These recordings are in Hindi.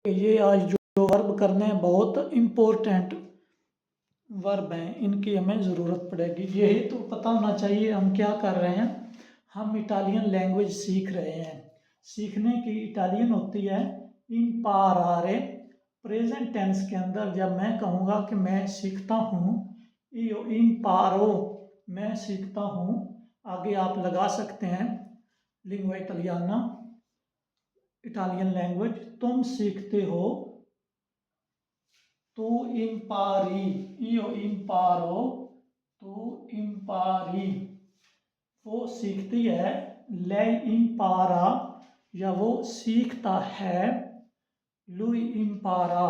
ये आज जो वर्ब करने हैं बहुत इम्पोर्टेंट वर्ब हैं, इनकी हमें ज़रूरत पड़ेगी। यही तो पता होना चाहिए हम क्या कर रहे हैं। हम इटालियन लैंग्वेज सीख रहे हैं। सीखने की इटालियन होती है इम्पारारे। प्रेजेंट टेंस के अंदर जब मैं कहूँगा कि मैं सीखता हूँ, io imparo, मैं सीखता हूँ, आगे आप लगा सकते हैं लिंग्वा इटालियाना, इटालियन लैंग्वेज। तुम सीखते हो, तू इम्पारी, io imparo, तू इम्पारी। वो सीखती है, lei impara, या वो सीखता है, lui impara।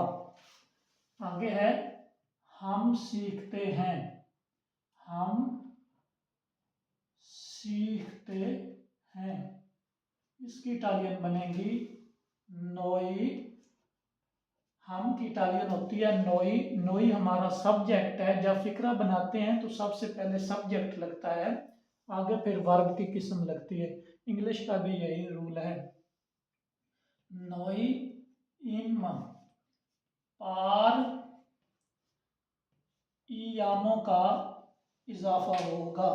आगे है हम सीखते हैं, हम सीखते हैं। इसकी इटालियन बनेगी नोई। हम की इटालियन होती है नोई। नोई हमारा सब्जेक्ट है। जब फिक्रा बनाते हैं तो सबसे पहले सब्जेक्ट लगता है, आगे फिर वर्ब की किस्म लगती है। इंग्लिश का भी यही रूल है। नोई इम पार इयामों का इजाफा होगा।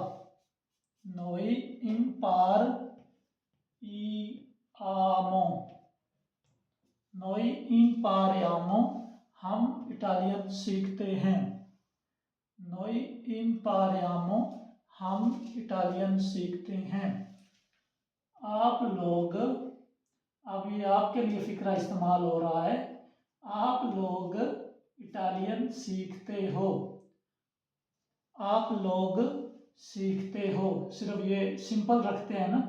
नोई इम पार इयामो, नोई इम्पारियामो, हम इटालियन सीखते हैं। नोई इम्पारियामो, हम इटालियन सीखते हैं। आप लोग, अब ये आपके लिए फिक्रा इस्तेमाल हो रहा है, आप लोग इटालियन सीखते हो। आप लोग सीखते हो, सिर्फ ये सिंपल रखते हैं ना,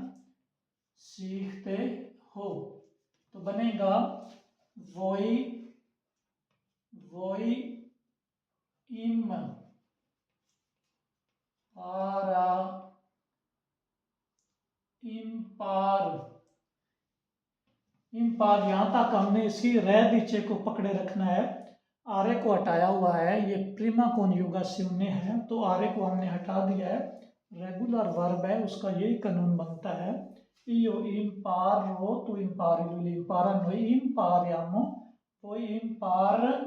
सीखते हो, तो बनेगा वोई, वोई इम पारा इम्पार। इम्पार, यहां तक हमने इसकी रे दीचे को पकड़े रखना है। आरे को हटाया हुआ है, ये प्रीमा कॉन्जुगासियोने है, तो आरे को हमने हटा दिया है। रेगुलर वर्ब है, उसका यही कानून बनता है। io imparo, tu impari, lui impara, noi impariamo, voi imparate,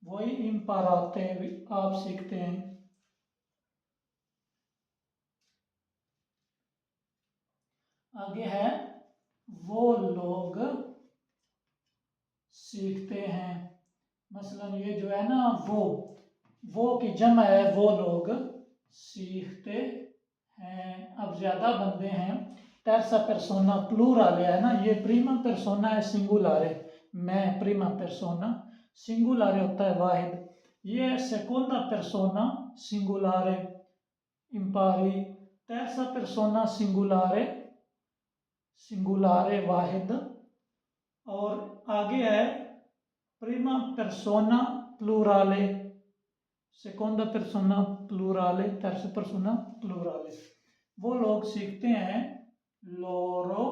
voi imparate, आप सीखते हैं। आगे है वो लोग सीखते हैं। मसलन ये जो है ना, वो की जमा है, वो लोग सीखते हैं। अब ज्यादा बंदे हैं, terza persona plurale है ना, ये प्रीमा persona है सिंगुलारे, मैं प्रीमा persona, सिंगुलारे होता है वाहिद। ये seconda persona सिंगुलारे impari, terza persona सिंगुलारे, सिंगुलारे वाहिद। और आगे है प्रीमा persona plurale, seconda persona plurale, terza persona plurale। वो लोग सीखते हैं, loro,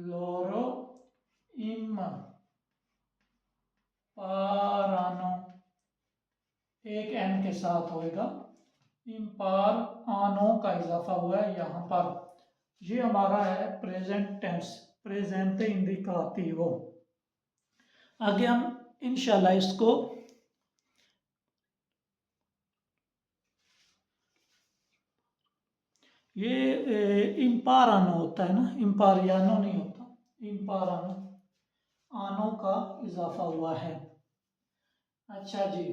loro imparano, एक एन के साथ होएगा, इम्पार आनो का इजाफा हुआ है यहां पर। ये हमारा है प्रेजेंट टेंस, प्रेजेंटे इंडिकाटिवो। आगे हम इंशाल्लाह इसको ये इम्पारानो होता है ना, इम्पारियानो नहीं होता, इम्पारानो, आनो का इजाफा हुआ है। अच्छा जी,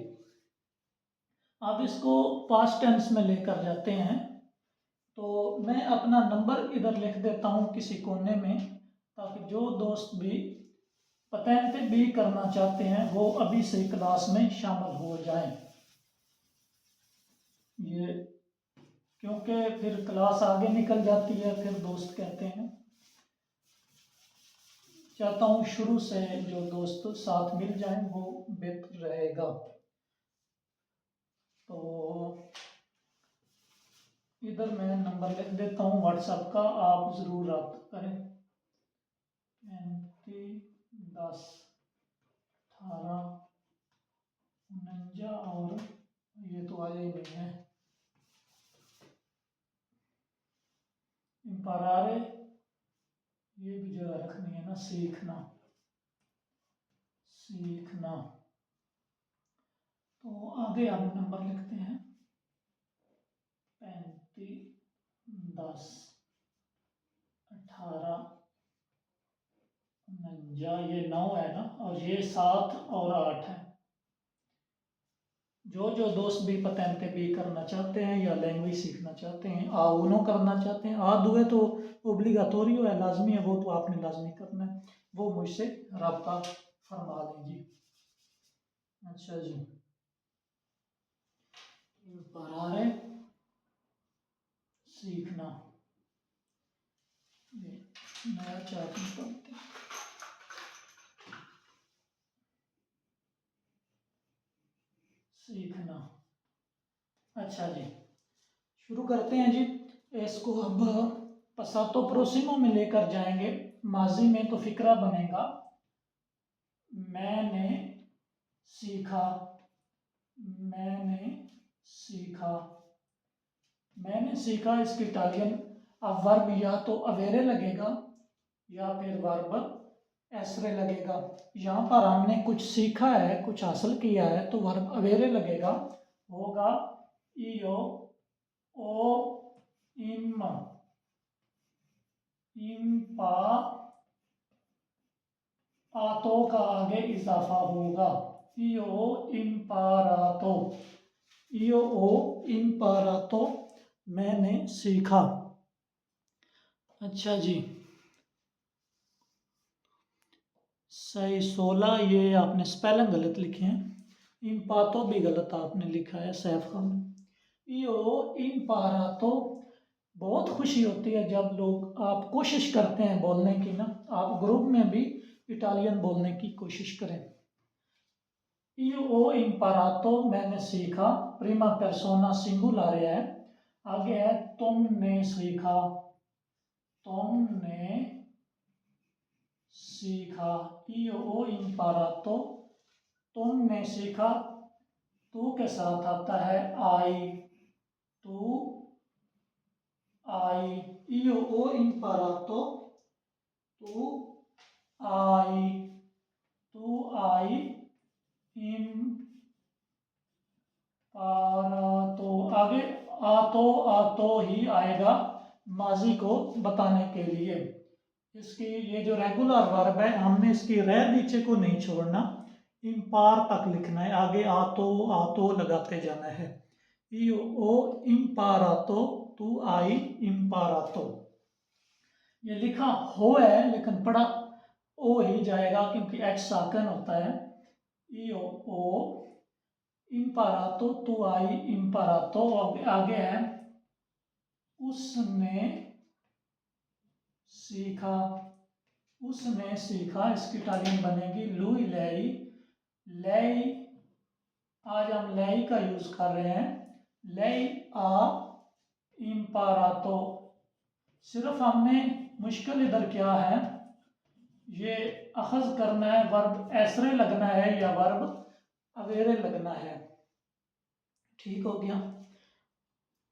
अब इसको पास्ट टेंस में लेकर जाते हैं। तो मैं अपना नंबर इधर लिख देता हूँ किसी कोने में, ताकि जो दोस्त भी पतेंते भी करना चाहते हैं वो अभी से क्लास में शामिल हो जाएं। ये क्योंकि फिर क्लास आगे निकल जाती है, फिर दोस्त कहते हैं। चाहता हूँ शुरू से जो दोस्त साथ मिल जाएं वो बेहतर रहेगा। तो इधर मैं नंबर लिख देता हूँ व्हाट्सएप का, आप ज़रूर रब्त करें। 35 10 18 49, और ये तो आया ही नहीं है, इम्पारारे ये भी जगह रखनी है ना, सीखना, सीखना। तो आगे हम नंबर लिखते हैं 35, 10, 18, 49, ये 9 है ना, और ये 7 और 8 है। जो जो दोस्त भी पतेंते बी करना चाहते हैं या लैंग्वेज सीखना चाहते हैं, आ उनो करना चाहते हैं, आ दुए तो ओब्लिगाटोरियो है, लाजमी है, वो तो आपने लाजमी करना है, वो मुझसे रब्ता फरमा लीजिए। अच्छा जी, इम्पारारे, सीखना, ये नया चार्ट निकालते हैं। सीखना। अच्छा जी, शुरू करते हैं जी। इसको अब पसातो प्रोसिमो में लेकर जाएंगे। माजी में तो फिक्रा बनेगा मैंने सीखा, मैंने सीखा, मैंने सीखा। इसकी इटालियन अब वर्ब या तो अवेरे लगेगा या फिर वर्ब एसरे लगेगा। यहाँ पर हमने कुछ सीखा है, कुछ हासिल किया है, तो वर्ब अवेरे लगेगा, होगा io o im इम्पा आतो का आगे इजाफा होगा, io imparato, io o imparato, मैंने सीखा। अच्छा जी, सही 16, ये आपने स्पेलिंग गलत लिखे हैं, इम्पातो भी गलत आपने लिखा है सैफ खान। io imparato, बहुत खुशी होती है जब लोग, आप कोशिश करते हैं बोलने की ना, आप ग्रुप में भी इटालियन बोलने की कोशिश करें। io ho imparato, मैंने सीखा, प्रीमा पर्सोना सिंगुलर है। आगे है तुमने सीखा, तुमने सीखा, io ho imparato, तुमने सीखा, तू के साथ आता है आई, तू आई, io ho imparato, तू आई, तू आई, तो आगे आतो ही आएगा माजी को बताने के लिए। इसकी ये जो रेगुलर वर्ब है, हमने इसकी रे नीचे को नहीं छोड़ना, इम्पार तक लिखना है, आगे आतो लगाते जाना है। io ho imparato, तू आई imparato। ये लिखा हो है लेकिन पढ़ा ओ ही जाएगा क्योंकि एच साकन होता है। io ho imparato, तू आई imparato, आगे है उसने सीखा, उसने सीखा। इसकी इटालियन बनेगी lui lei, lei, आज हम lei का यूज कर रहे हैं, lei ha imparato। सिर्फ हमने मुश्किल इधर क्या है, ये अखज करना है, वर्ब एसरे लगना है या वर्ब अवेरे लगना है। ठीक हो गया।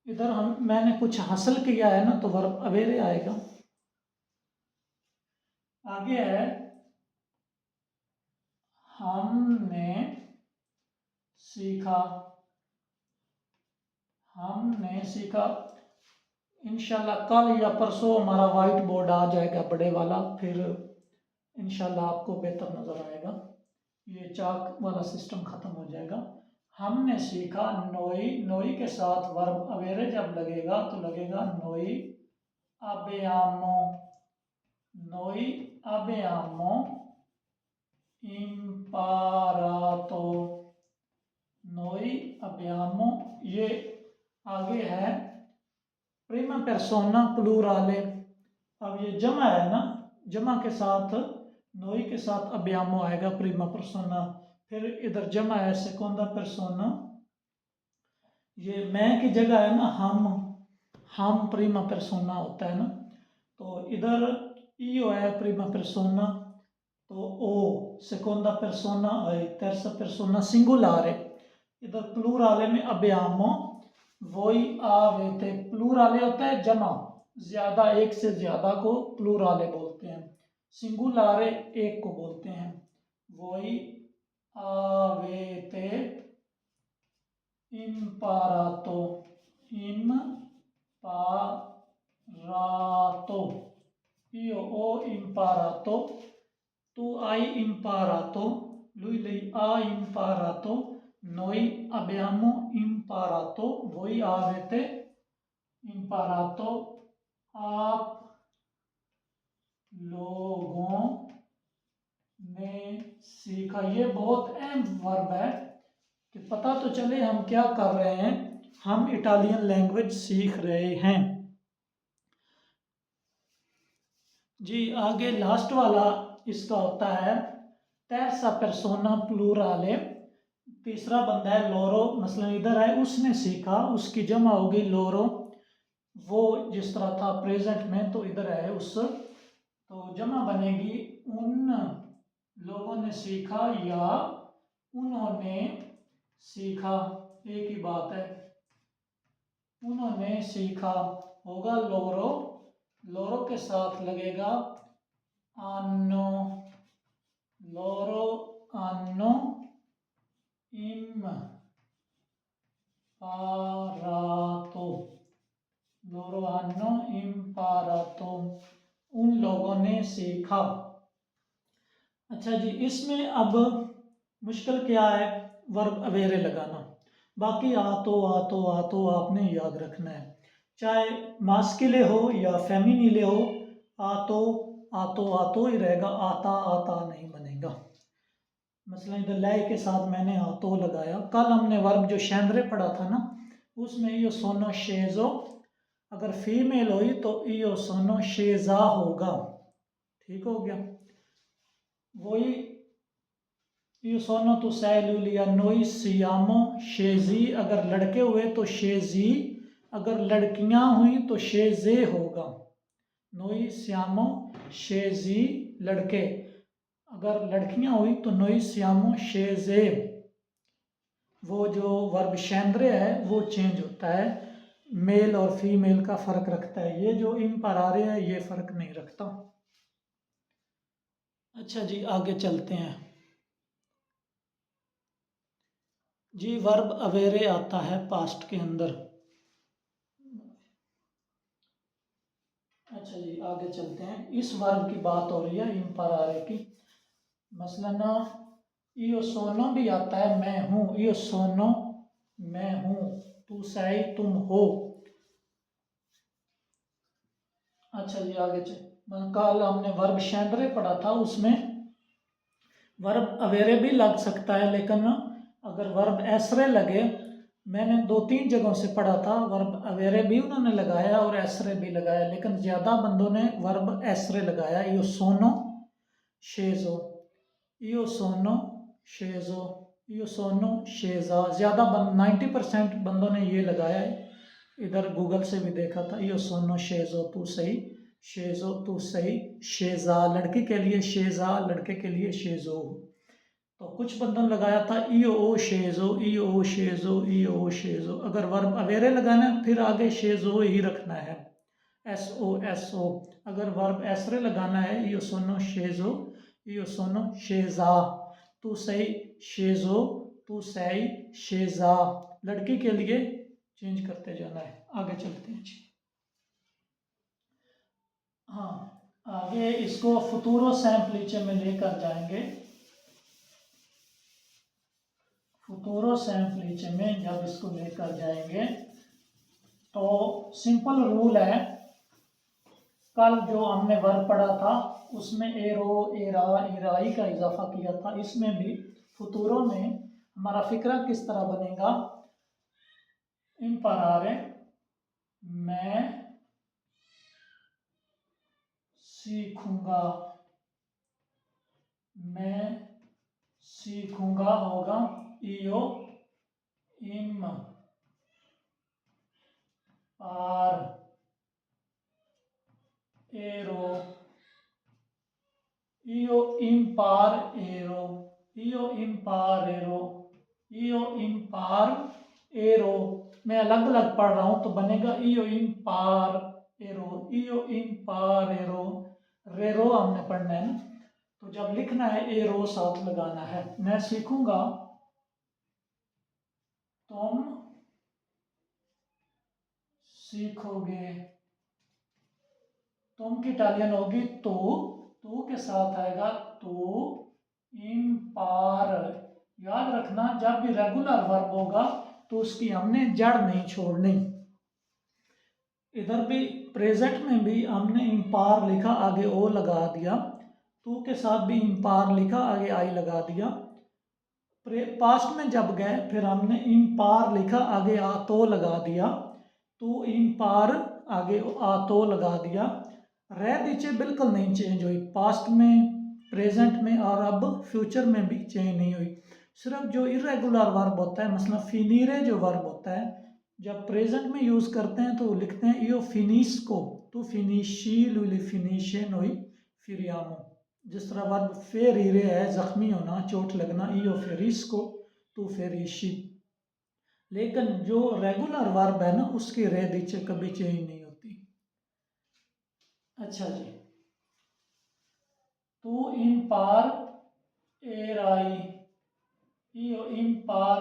इधर मैंने कुछ हासिल किया है ना, तो वर्ब अवेरे आएगा। आगे है हमने सीखा, हमने सीखा। इंशाल्लाह कल या परसों हमारा वाइट बोर्ड आ जाएगा बड़े वाला, फिर इंशाल्लाह आपको बेहतर नजर आएगा, ये चाक वाला सिस्टम खत्म हो जाएगा। हमने सीखा नोई, नोई के साथ वर्ब अवेरे जब लगेगा तो लगेगा नोई abbiamo, noi abbiamo imparato, noi abbiamo, ये आगे है प्रीमा पर्सोना प्लूराले। अब ये जमा है ना, जमा के साथ नोई के साथ अबियामो आएगा प्रीमा पर्सोना, फिर इधर जमा है सेकोंडा पर्सोना, ये मैं की जगह है ना हम प्रीमा पर्सोना होता है ना, तो इधर io है प्रीमा पर्सोना, तो ओ सेकोंडा पर्सोना है, terza persona singolare। इधर प्लूराले में अबियामो, वोई avete, प्लूराले होता है जमा, ज़्यादा, एक से ज़्यादा को प्लूराले बोलते हैं। सिंगुलारे एक को बोलते हैं। वोई आवेते इम्पारातो, इम्पारातो, io ho imparato, tu hai imparato, lui lei ha imparato, noi abbiamo imparato, voi avete imparato, आप लोगों ने सीखा। ये बहुत अहम वर्ब है कि पता तो चले हम क्या कर रहे हैं, हम इटालियन लैंग्वेज सीख रहे हैं। जी आगे लास्ट वाला इसका होता है terza persona plurale। तीसरा बंदा है लोरो, मसलन इधर है उसने सीखा, उसकी जमा होगी लोरो। वो जिस तरह था प्रेजेंट में, तो इधर है उस, तो जमा बनेगी उन लोगों ने सीखा या उन्होंने सीखा, एक ही बात है। उन्होंने सीखा होगा लोरो, लोरो के साथ लगेगा आनो, लोरो आनो इम्पारातो, लोरो आनो इम्पारातो, उन लोगों ने सीखा। अच्छा जी, इसमें अब मुश्किल क्या है, वर्ब अवेरे लगाना। बाकी आतो आतो आतो आपने याद रखना है, चाहे मास्किले हो या फेमिनिले हो, आतो आतो आतो ही रहेगा, आता आता नहीं बनेगा। मसलन इधर लय के साथ मैंने आतो लगाया। कल हमने वर्ब जो शेंद्रे पढ़ा था ना, उसमें यो सोनो शेजो, अगर फीमेल हुई तो यो सोनो शेजा होगा। ठीक हो गया। वही io sono, tu sei, lui लिया, noi siamo scesi, अगर लड़के हुए तो शेजी, अगर लड़कियां हुई तो शेजे होगा। noi siamo scesi लड़के, अगर लड़कियां हुई तो noi siamo scese। वो जो वर्ब शेंद्रे है वो चेंज होता है, मेल और फीमेल का फर्क रखता है। ये जो इन पर आ रहे हैं ये फर्क नहीं रखता। अच्छा जी आगे चलते हैं। जी वर्ब अवेरे आता है पास्ट के अंदर। अच्छा जी आगे चलते हैं। इस वर्ब की बात हो रही है इम्परारे की। मसलन io sono भी आता है मैं हूँ, io sono मैं हूँ, tu sei तुम हो। अच्छा जी आगे कल हमने वर्ब शेंद्रे पढ़ा था, उसमें वर्ब अवेरे भी लग सकता है, लेकिन अगर वर्ब एसरे लगे, मैंने 2-3 जगहों से पढ़ा था वर्ब अवेरे भी उन्होंने लगाया और एसरे भी लगाया, लेकिन ज़्यादा बंदों ने वर्ब एसरे लगाया। यो सोनो शेजो, यो सोनो शेजो, यो सोनो शेजा, ज़्यादा 90% बंदों ने ये लगाया है। इधर गूगल से भी देखा था। यो सोनो शेजो तू सही, शेजो तू सही, शेजा लड़की के लिए शेजा, लड़के के लिए शेजो। तो कुछ बंदों ने लगाया था ईओ ओ शेजो, ईओ ओ शेजो, ईओ ओ शेजो। अगर वर्ब अवेरे लगाना है फिर आगे शेजो ही रखना है, एस ओ एस ओ। अगर वर्ब एसरे लगाना है ईओ सोनो शेजो, ईओ सोनो शेजा, तू सही शेजो, तू सही शेजा। लड़की के लिए चेंज करते जाना है। आगे चलते हैं जी। हाँ आगे इसको फुतूरो सैम्पलीचे में लेकर जाएंगे। फुतूरो सैम्पलीचे में जब इसको लेकर जाएंगे तो सिंपल रूल है, कल जो हमने वर्ब पढ़ा था उसमें एरो एरा एराई का इजाफा किया था, इसमें भी फुतूरो में हमारा फिक्रा किस तरह बनेगा, इम्परारे मैं सीखूंगा, मैं सीखूंगा होगा ईओ इम पार arrow, io imparerò, io imparerò, io imparerò। मैं अलग अलग पढ़ रहा हूं तो बनेगा io imparerò, एरो, ईओ इम्पारेरो, रेरो हमने पढ़ना है ना, तो जब लिखना है एरो साथ लगाना है। मैं सीखूंगा, तुम सीखोगे, तुम की इटालियन होगी तू के साथ आएगा तू इम्पार। याद रखना जब भी रेगुलर वर्ब होगा तो उसकी हमने जड़ नहीं छोड़नी। इधर भी प्रेजेंट में भी हमने इम्पार लिखा, आगे ओ लगा दिया, तू के साथ भी इम्पार लिखा, आगे आई लगा दिया। पास्ट में जब गए फिर हमने इम्पार लिखा, आगे आ तो लगा दिया, तू इम्पार, आगे आ तो लगा दिया। रह नीचे बिल्कुल नहीं चेंज हुई, पास्ट में, प्रेजेंट में और अब फ्यूचर में भी चेंज नहीं हुई। सिर्फ जो इरेगुलर वर्ब होता है, मसलन फिनीरे जो वर्ब होता है, जब प्रेजेंट में यूज़ करते हैं तो लिखते हैं इो फिनिश को, तो फिनिशी लुली फिनिशन हुई फिरियामो। जिस तरह वर्ब फेरीरे है, जख्मी होना, चोट लगना, इो फेरिस को, तो फेरिशी। लेकिन जो रेगुलर वर्ब है ना, उसकी रे नीचे कभी चेंज नहीं होती। अच्छा जी, तू इम्पार एराई, इो इम्पार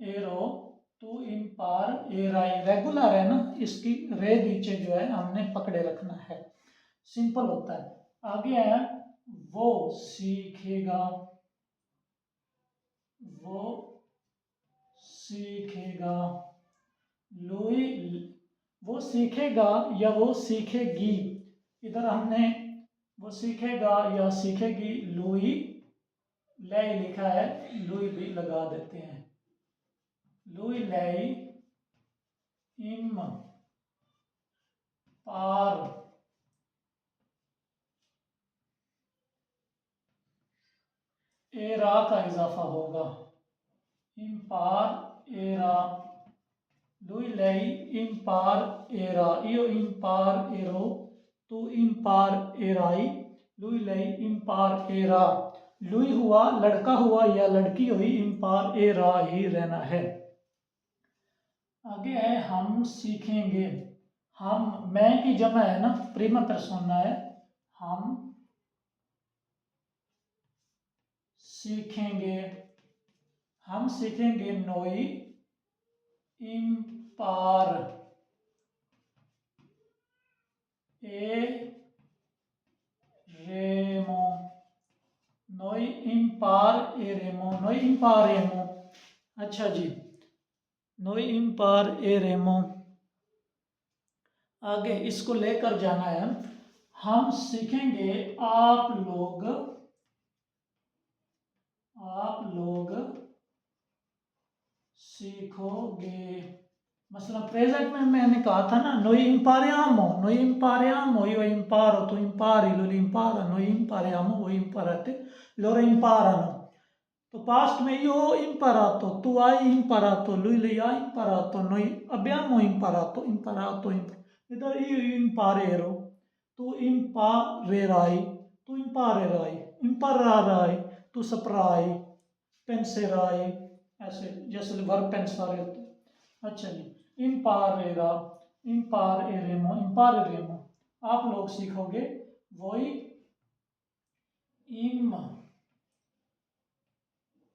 एरो, तू इम्पार एराई, रेगुलर है ना, इसकी रे नीचे जो है हमने पकड़े रखना है, सिंपल होता है। आगे है वो सीखेगा, वो सीखेगा, लुई, वो सीखेगा या वो सीखेगी, इधर हमने वो सीखेगा या सीखेगी लुई ले लिखा है, लुई भी लगा देते हैं, लुई ले इम पार एरा का इजाफा होगा, इम्पार एरा, लुई लई इम्पार एरा, इो इम्पार एरो, तू इम्पार एराई, लुई लई इम्पार एरा। लुई हुआ लड़का हुआ या लड़की हुई, इम्पार एरा ही रहना है। आगे है हम सीखेंगे, हम, मैं की जमा है ना, प्रीमा पर्सोना है, हम सीखेंगे, हम सीखेंगे नोई इम्पार ए रेमो, नोई इम्पार ए रेमो, नोई इम्पार एमो। अच्छा जी, नोई इम्पार ए रेमो। आगे इसको लेकर जाना है, हम सीखेंगे आप लोग सीखोगे। मसलन प्रेजेंट में मैंने कहा था ना, नोई इम्पारियामो, नोई इम्पारियामो, io imparo, tu impari, lui impara, noi impariamo, voi imparate, loro imparano। तो पास्ट में io ho imparato, tu hai imparato, lui lei ha imparato, noi abbiamo imparato, इधर io imparerò, tu imparerai, tu imparerai, imparerai, tu saprai, penserai, ऐसे जैसे वर्ब pensare होता है। अच्छा जी, इम्पारेरा, इम्पारेरेमो, इम्पारेरेमो, आप लोग सीखोगे, वही इम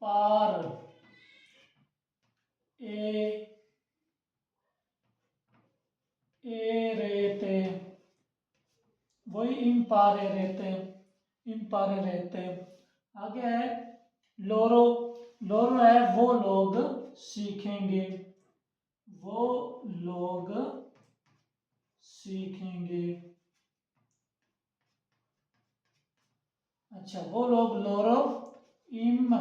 पार ए रेते, वही इम्पारे रेते, इम्पारे रेते। आगे है लोरो, लोरो है वो लोग सीखेंगे, वो लोग सीखेंगे। अच्छा, वो लोग लोरो इम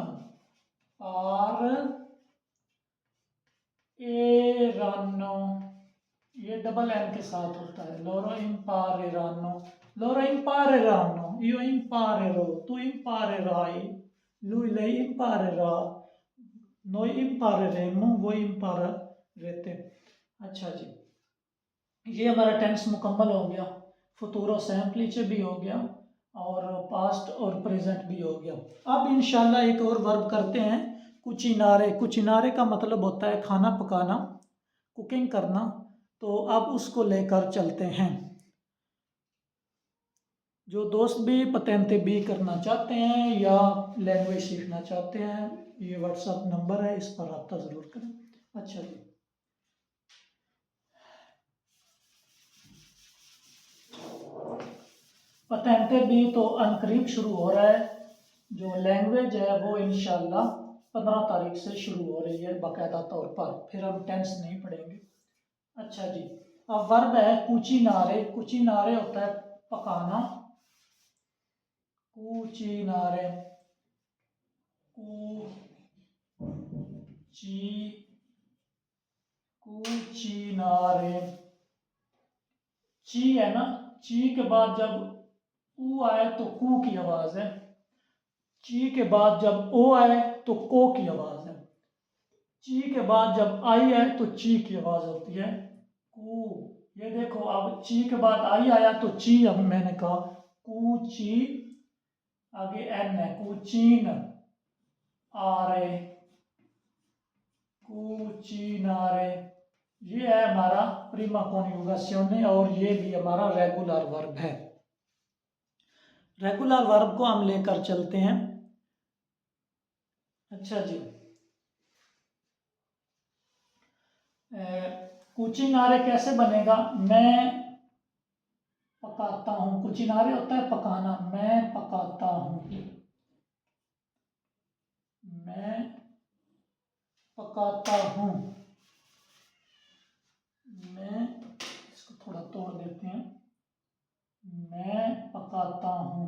पार एरानो, ये डबल एन के साथ होता है, लोरो इम्पारेरानो, लोरो इम्पारेरानो, io imparerò, tu imparerai, lui lei imparerà, noi impareremo, voi imparerete। अच्छा जी, ये हमारा टेंस मुकम्मल हो गया, फतूरो सैम्पलीचे भी हो गया और पास्ट और प्रेजेंट भी हो गया। अब इंशाल्लाह एक और वर्ब करते हैं, कुचिनारे। कुचिनारे का मतलब होता है खाना पकाना, कुकिंग करना, तो अब उसको लेकर चलते हैं। जो दोस्त भी पतेंते बी करना चाहते हैं या लैंग्वेज सीखना चाहते हैं, ये व्हाट्सएप नंबर है, इस पर रब्ता ज़रूर करें। अच्छा जी, पतेंते बी तो अनकरीब शुरू हो रहा है। जो लैंग्वेज है वो इंशाल्लाह 15 तारीख से शुरू हो रही है बाकायदा तौर पर, फिर हम टेंस नहीं पढ़ेंगे। अच्छा जी, अब वर्ब है कुचिनारे। कुचिनारे होता है पकाना। कुचिनारे, कुची कुचिनारे। ची है ना, ची के बाद जब ऊ आए तो कू की आवाज है। ची के बाद जब ओ आए तो को की आवाज है। ची के बाद जब आई आए तो ची की आवाज होती है। कू, ये देखो अब ची के बाद आई आया तो ची, अब मैंने कहा कू ची, आगे एन है कुचीन आरे, कुचीनारे। ये है हमारा प्रीमा कॉन्जुगासियोने और ये भी हमारा रेगुलर वर्ब है। रेगुलर वर्ब को हम लेकर चलते हैं। अच्छा जी, कुचिनारे कैसे बनेगा? मैं पकाता हूँ। कुचिनारे होता है पकाना। मैं पकाता हूँ, मैं पकाता हूँ। मैं, इसको थोड़ा तोड़ देते हैं। मैं पकाता हूँ,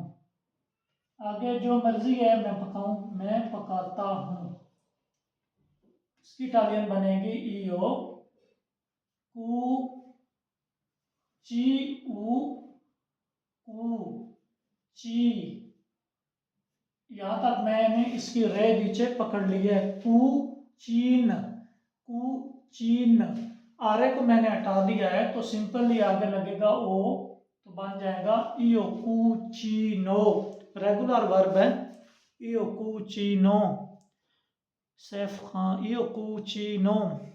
आगे जो मर्जी है मैं पकाऊं, मैं पकाता हूँ। इसकी इटालियन बनेगी ईओ कू ची ऊ कू ची। यहां तक मैंने इसकी रे नीचे पकड़ ली है। कू चीन, कू चीन। आरे को मैंने हटा दिया है तो सिंपली आगे लगेगा ओ, तो बन जाएगा ईओ कू चीनो। रेगुलर वर्ब है ईओ कू चीनो। सैफ खान, ईओ कू चीनो।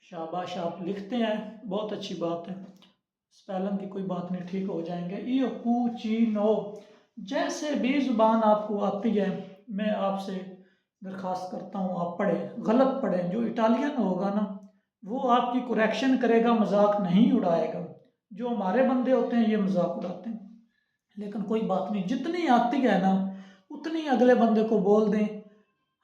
शाबाश, आप लिखते हैं, बहुत अच्छी बात है। स्पेलिंग की कोई बात नहीं, ठीक हो जाएंगे। ईओ कू चीनो। जैसे भी जुबान आपको आती है, मैं आपसे दरख्वास्त करता हूँ आप पढ़ें, गलत पढ़ें। जो इटालियन होगा ना वो आपकी करेक्शन करेगा, मजाक नहीं उड़ाएगा। जो हमारे बंदे होते हैं ये मजाक उड़ाते हैं। लेकिन कोई बात नहीं, जितनी आती है ना उतनी अगले बंदे को बोल दें।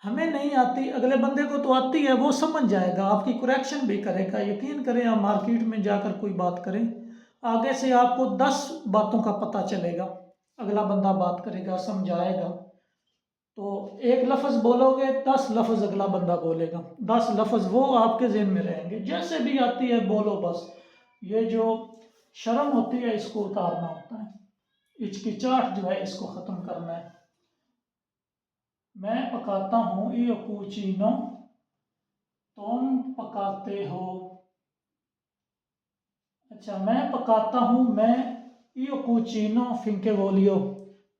हमें नहीं आती, अगले बंदे को तो आती है, वो समझ जाएगा, आपकी करेक्शन भी करेगा। यकीन करें, आप मार्केट में जाकर कोई बात करें, आगे से आपको 10 बातों का पता चलेगा। अगला बंदा बात करेगा, समझाएगा, तो एक लफ्ज़ बोलोगे 10 लफ्ज़ अगला बंदा बोलेगा, 10 लफ्ज़ वो आपके ज़हन में रहेंगे। जैसे भी आती है बोलो बस। ये जो शर्म होती है इसको उतारना होता है, हिचकिचाहट जो है इसको ख़त्म करना है। मैं पकाता हूँ io cucino, तुम पकाते हो। अच्छा, मैं पकाता हूँ, मैं io cucino finché voglio,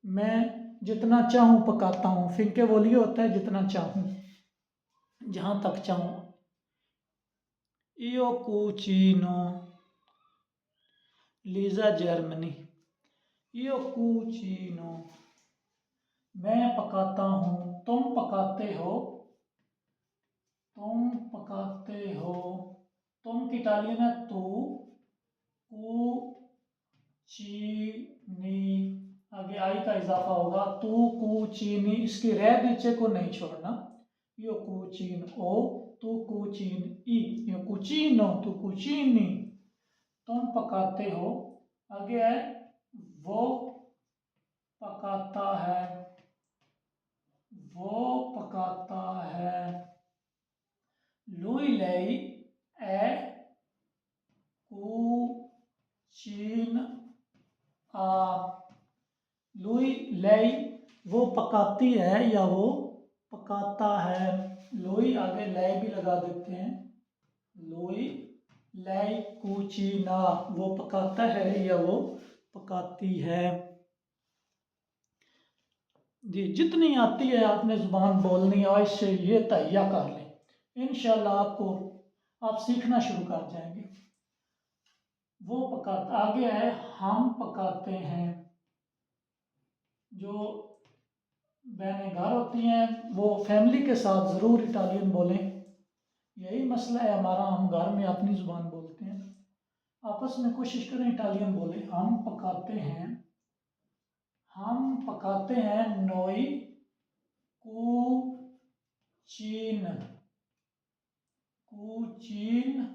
मैं जितना चाहूँ पकाता हूँ। finché voglio होता है जितना चाहूँ, जहाँ तक चाहूँ। io cucino, Lisa Germany. io cucino, मैं पकाता हूँ, तुम पकाते हो, तुम पकाते हो। तुम की इटालियन है तू, चीनी, आगे आई का इजाफा होगा तू कू चीनी। इसकी रे नीचे को नहीं छोड़ना। यो कुचीन ओ, तू कुचीन ई, यो कुचीनो, तू कुचीनी। तुम पकाते हो, आगे है वो पकाता है, वो पकाता है। lui lei è cucina आ। lui lei वो पकाती है या वो पकाता है। lui आगे lei भी लगा देते हैं। lui lei cucina, वो पकाता है या वो पकाती है। जी, जितनी आती है आपने जुबान बोलनी, आज से ये तैयार कर लें, इंशाल्लाह आपको आप सीखना शुरू कर जाएंगे। वो पकाता, आगे है हम पकाते हैं। जो बहनें घर होती हैं वो फैमिली के साथ ज़रूर इटालियन बोलें। यही मसला है हमारा, हम घर में अपनी ज़ुबान बोलते हैं। आपस में कोशिश करें इटालियन बोले। हम पकाते हैं, हम पकाते हैं नोई कुचीन, कुचीन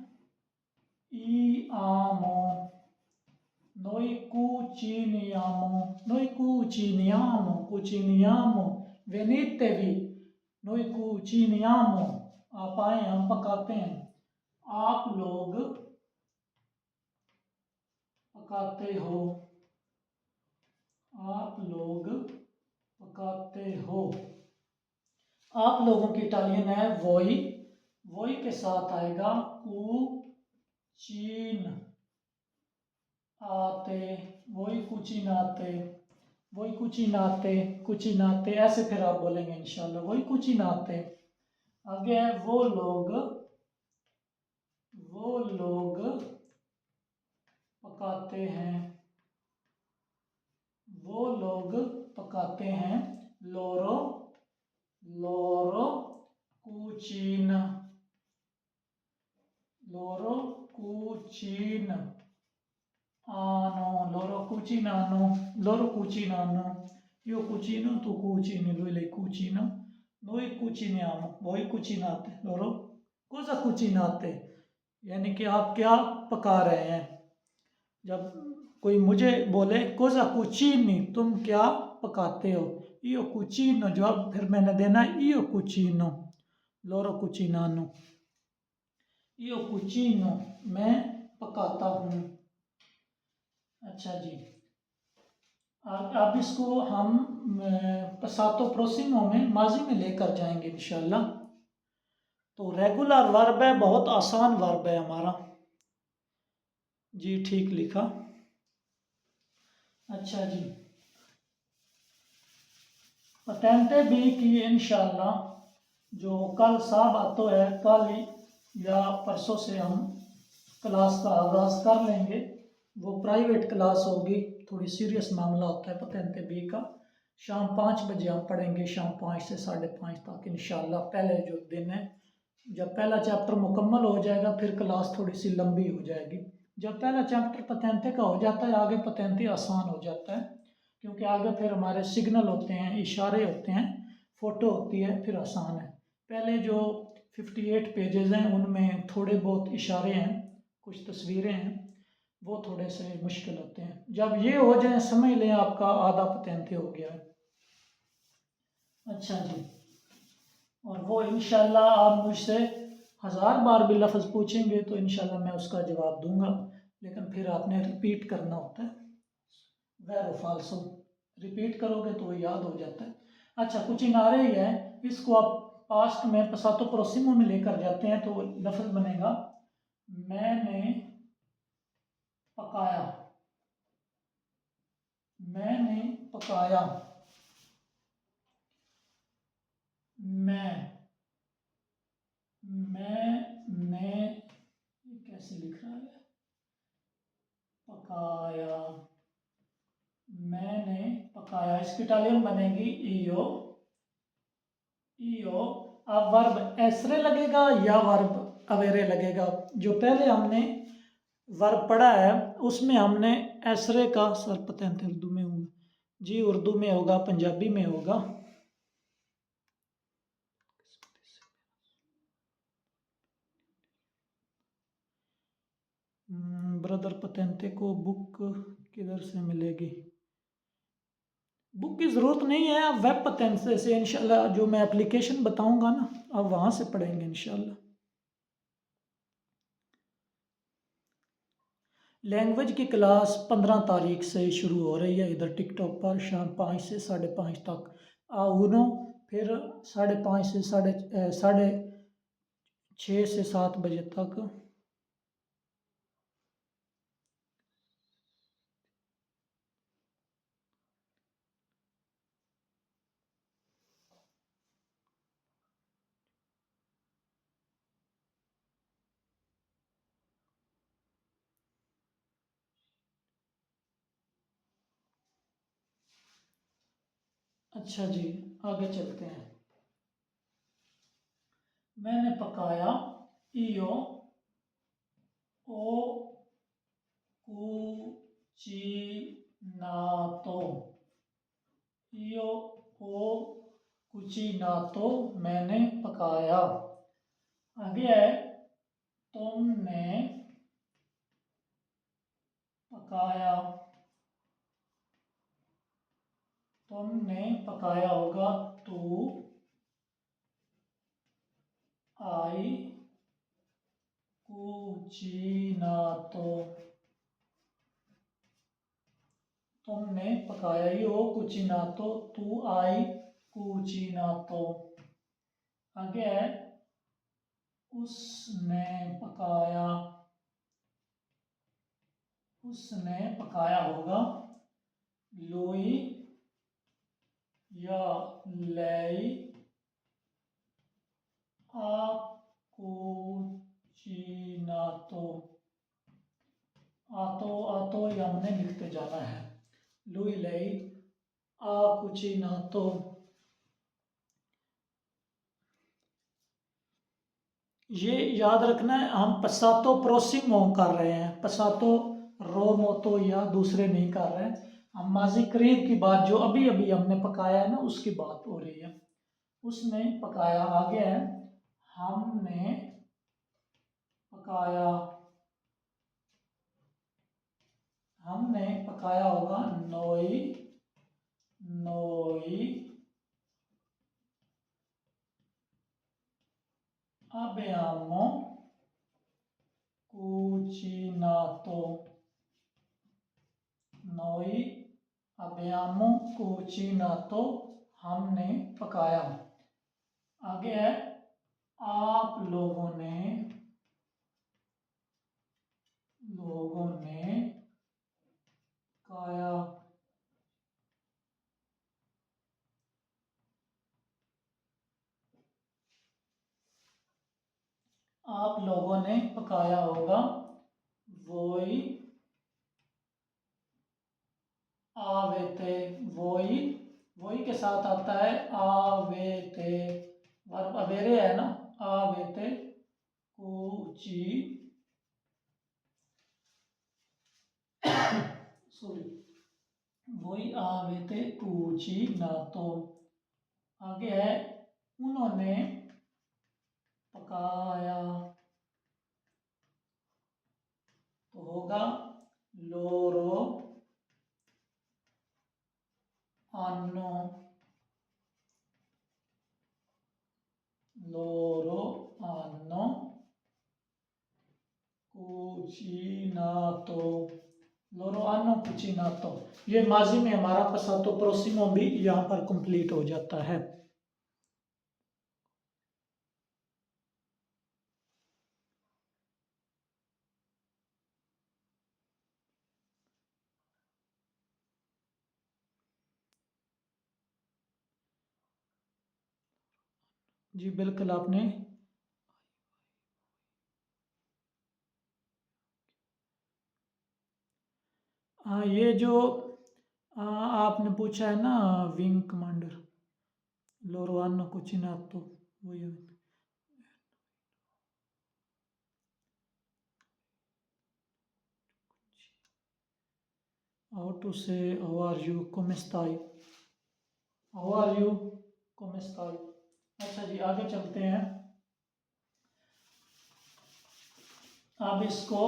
ई आमो, noi cuciniamo, noi cuciniamo, cuciniamo, venitevi, noi cuciniamo, आप आए हम पकाते हैं, आप लोग पकाते हो, आप लोग पकाते हो। आप लोगों की इटालियन है वोई, वोई के साथ आएगा कुचीन आते, वही कुचिनाते, वही कुचिनाते, कुचिनाते, ऐसे फिर आप बोलेंगे इंशाल्लाह, वही कुचिनाते। आगे है वो लोग पकाते हैं, वो लोग पकाते हैं, लोरो, लोरो कुचीन, लोरो कुचीन ano, loro cucinano, loro cucinano, io cucino, tu cucini, lui lei cucina, noi cuciniamo, voi cucinate, loro cosa cucinate, यानी कि आप क्या पका रहे हैं। जब कोई मुझे बोले कोजा कुचीनी, तुम क्या पकाते हो, io cucino, जवाब फिर मैंने देना io cucino, loro cucinano, io cucino, मैं पकाता हूँ। अच्छा जी, अब इसको हम पसातो प्रोसिमो में माजी में लेकर जाएंगे इंशाल्लाह। तो रेगुलर वर्ब है, बहुत आसान वर्ब है हमारा जी, ठीक लिखा। अच्छा जी, पटेंटे बी की इंशाल्लाह जो कल साहब आतो है, कल या परसों से हम क्लास का आगाज़ कर लेंगे। वो प्राइवेट क्लास होगी, थोड़ी सीरियस मामला होता है पतेंते बी का। शाम 5 बजे हम पढ़ेंगे, शाम 5 से 5:30 तक इंशाल्लाह। पहले जो दिन है, जब पहला चैप्टर मुकम्मल हो जाएगा फिर क्लास थोड़ी सी लंबी हो जाएगी। जब पहला चैप्टर पतेंते का हो जाता है आगे पतेंते आसान हो जाता है, क्योंकि आगे फिर हमारे सिग्नल होते हैं, इशारे होते हैं, फ़ोटो होती है, फिर आसान है। पहले जो 58 पेजेस हैं उनमें थोड़े बहुत इशारे हैं, कुछ तस्वीरें हैं, वो थोड़े से मुश्किल होते हैं। जब ये हो जाए समझ लें आपका आधा पतेंते हो गया है। अच्छा जी, और वो इंशाल्लाह आप मुझसे 1000 बार भी लफ्ज़ पूछेंगे तो इंशाल्लाह मैं उसका जवाब दूंगा, लेकिन फिर आपने रिपीट करना होता है, वेरो फाल्सो, रिपीट करोगे तो वो याद हो जाता है। अच्छा, कुछ इनारे ही है, इसको आप पास्ट में पसातो प्रोसिमो में लेकर जाते हैं तो लफ्ज़ बनेगा मैंने पकाया, मैंने पकाया, मैं, मैंने, ये कैसे लिख रहा है, पकाया, मैंने पकाया, इसकी इटालियन बनेगी ईयो, ईयो। अब वर्ब एसरे लगेगा या वर्ब अवेरे लगेगा। जो पहले हमने वर्ब पढ़ा है उसमें हमने एसरे का सर पतेंते उर्दू में होगा जी, उर्दू में होगा, पंजाबी में होगा। ब्रदर पतेंते को बुक किधर से मिलेगी? बुक की ज़रूरत नहीं है, आप वेब पतेंते से इंशाल्लाह जो मैं एप्लीकेशन बताऊंगा ना, आप वहाँ से पढ़ेंगे इंशाल्लाह। लैंग्वेज की क्लास 15 तारीख से शुरू हो रही है इधर टिकटॉक पर, शाम 5 से 5:30 तक उनो, फिर 5:30 से 6:30 से 7 बजे तक। अच्छा जी, आगे चलते हैं। मैंने पकाया, io ho cucinato, io ho cucinato, मैंने पकाया। आगे है, तुमने पकाया, तुमने पकाया होगा तू, आई cucinato, तुमने पकाया, io cucinato, तू आई cucinato। आगे है, उसने पकाया, उसने पकाया होगा lui या lei ha cucinato, आतो ये हमने लिखते जाना है, lui lei ha cucinato। ये याद रखना है, हम पसातो प्रोसिमो कर रहे हैं, पसातो रो मोतो या दूसरे नहीं कर रहे हैं। हम माजी करीब की बात जो अभी अभी हमने पकाया है ना, उसकी बात हो रही है। उसने पकाया, आगे है, हमने पकाया, हमने पकाया होगा नोई, नोई abbiamo cucinato, noi abbiamo cucinato, हमने पकाया। आगे है, आप लोगों ने, लोगों ने पकाया। आप लोगों ने पकाया होगा वोई आवेते, वोई वोई के साथ आता है आवेते, वर्ब अवेरे है ना, आवेते कुची, सॉरी, वोई आवेते कुची ना तो। आगे है, उन्होंने पकाया, तो होगा लोरो hanno, loro hanno cucinato, loro hanno cucinato। ये माजी में हमारा passato prossimo भी यहाँ पर कंप्लीट हो जाता है। जी बिल्कुल, आपने ये जो आपने पूछा है ना, विंग कमांडर लोरोआनो कुचिनातो, वही है। How to say how are you, come stai, how are you, come stai। अच्छा जी, आगे चलते हैं। अब इसको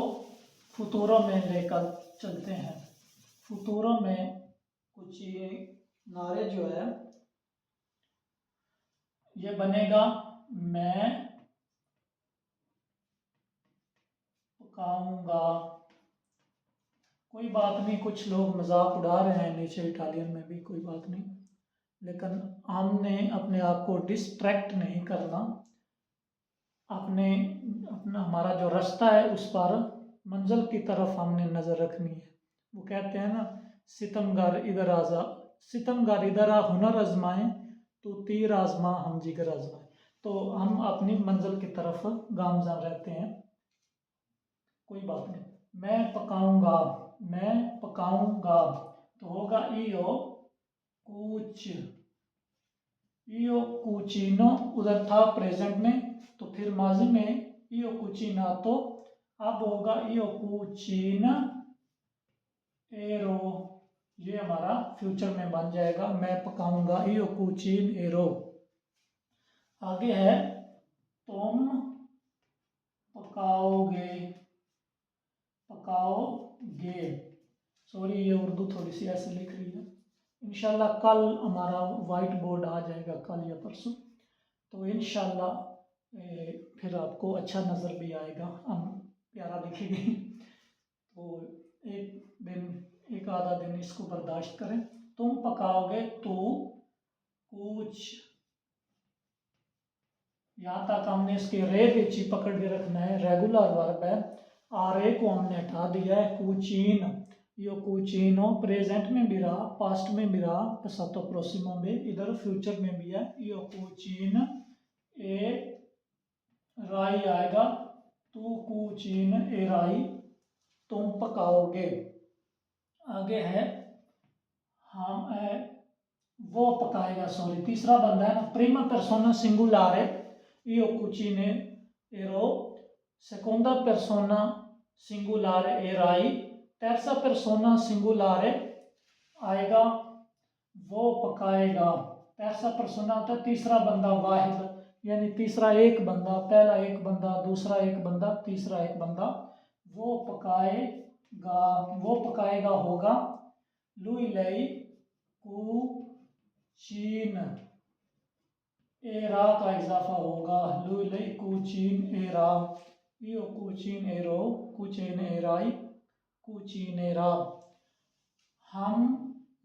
फुतूरो में लेकर चलते हैं। फुतूरो में कुछ ये नारे जो है, ये बनेगा मैं पकाऊंगा। कोई बात नहीं, कुछ लोग मजाक उड़ा रहे हैं नीचे इटालियन में भी, कोई बात नहीं, लेकिन हमने अपने आप को डिस्ट्रैक्ट नहीं करना, अपने अपना हमारा जो रास्ता है उस पर मंजिल की तरफ हमने नज़र रखनी है। वो कहते हैं ना, सितमगार इधर आजा, सितमगार इधर आ हुनर आजमाए, तो तीर आजमा हम जिगर आजमाए। तो हम अपनी मंजिल की तरफ गामजान रहते हैं, कोई बात नहीं। मैं पकाऊंगा, मैं पकाऊंगा, तो होगा io कुछ io cucino उधर था प्रेजेंट में, तो फिर माजी में io cucinato, अब होगा io cucina ero, ये हमारा फ्यूचर में बन जाएगा, मैं पकाऊंगा io cucinerò। आगे है तुम पकाओगे, पकाओगे, सॉरी ये उर्दू थोड़ी सी ऐसे लिख रही है। इंशाल्लाह कल हमारा वाइट बोर्ड आ जाएगा, कल या परसों, तो इंशाल्लाह फिर आपको अच्छा नज़र भी आएगा, हम प्यारा दिखेगी। तो एक आधा दिन इसको बर्दाश्त करें। तुम पकाओगे, तो कुछ, यहाँ तक हमने इसके रे पीछे पकड़ के रखना है, रेगुलर वर्ब है। आरे को हमने हटा दिया है, कुचीन, यो कुचीनो प्रेजेंट में भी रहा, पास्ट में भी रहा, पसातो प्रोसिमो में, इधर फ्यूचर में भी है, यो कुचीन ए राई आएगा, तू कुचीन ए राई, तुम पकाओगे। आगे है हम वो पकाएगा, सॉरी तीसरा बंदा है ना, प्रीमा persona singolare, io cucinerò, seconda persona singolare erai, terza persona singolare आएगा, वो पकाएगा। terza persona होता है तीसरा बंदा वाहिद, यानी तीसरा एक बंदा, पहला एक बंदा, दूसरा एक बंदा, तीसरा एक बंदा, वो पकाएगा, वो पकाएगा होगा। lui lei कुचीन एरा का इजाफा होगा, lui lei कुचीन एरा, io cucinerò, cucinerai, cucinerà, हम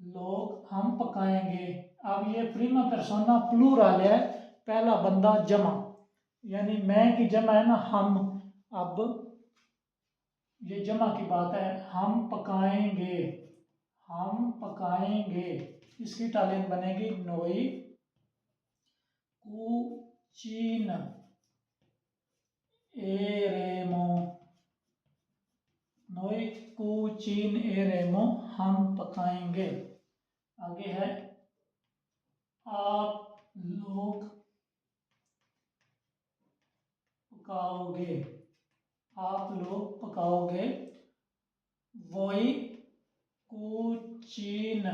लोग, हम पकाएंगे। अब ये प्रीमा पर्सोना प्लूरल है, पहला बंदा जमा, यानी मैं की जमा है ना हम, अब ये जमा की बात है, हम पकाएंगे, हम पकाएंगे, इसकी इटालियन बनेगी नोई कुचीन एरेमो, नोई कुचीन एरेमो, हम पकाएंगे। आगे है आप लोग पकाओगे, आप लोग पकाओगे। वोई कुचीन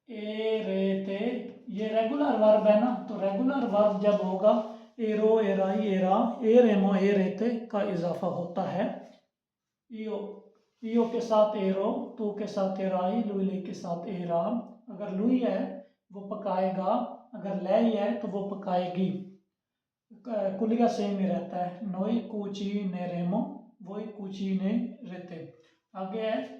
ए रेते, ये रेगुलर वर्ब है ना, तो रेगुलर वर्ब जब होगा एरो एराई एरा ए रेमो ए रेते का इजाफा होता है। ईओ, ईओ के साथ एरो, तू के साथ एराई, लुई के साथ एरा, अगर लुई है वो पकाएगा, अगर लाई है तो वो पकाएगी, कुलिया सेम ही रहता है। नोई कुची ने रेमो, वोई कुची ने रेते। आगे है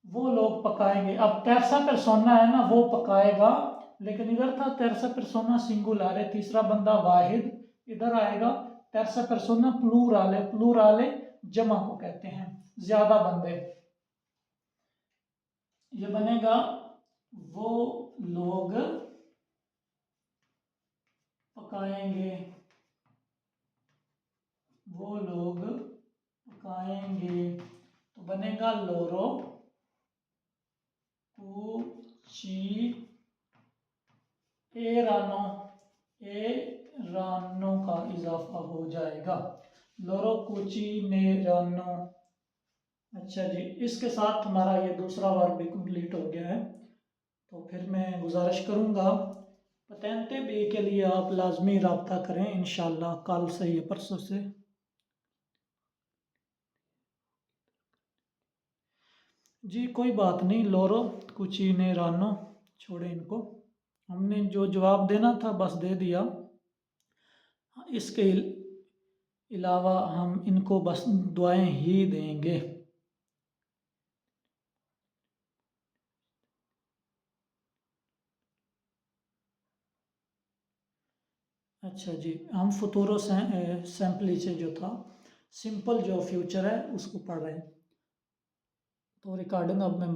वो लोग पकाएंगे, अब terza persona है ना, वो पकाएगा, लेकिन इधर था terza persona सिंगुलर है, तीसरा बंदा वाहिद, इधर आएगा terza persona प्लूरल है, प्लूरल जमा को कहते हैं, ज्यादा बंदे, ये बनेगा वो लोग पकाएंगे, वो लोग पकाएंगे, तो बनेगा लोरो कुची एरानो, एरानो का इजाफा हो जाएगा, लोरो कुची नेरानो। अच्छा जी, इसके साथ हमारा ये दूसरा वर्ब भी कंप्लीट हो गया है, तो फिर मैं गुजारिश करूँगा पतेंते बी के लिए आप लाजमी रब्ता करें, इंशाल्लाह कल से या परसों से। जी कोई बात नहीं, लोरो कुची ने रानो, छोड़े इनको, हमने जो जवाब देना था बस दे दिया, इसके अलावा हम इनको बस दुआएं ही देंगे। अच्छा जी, हम फुतूरो सैम्पलीचे जो था, सिंपल जो फ्यूचर है उसको पढ़ रहे हैं, तो रिकॉर्डिंग अब मैं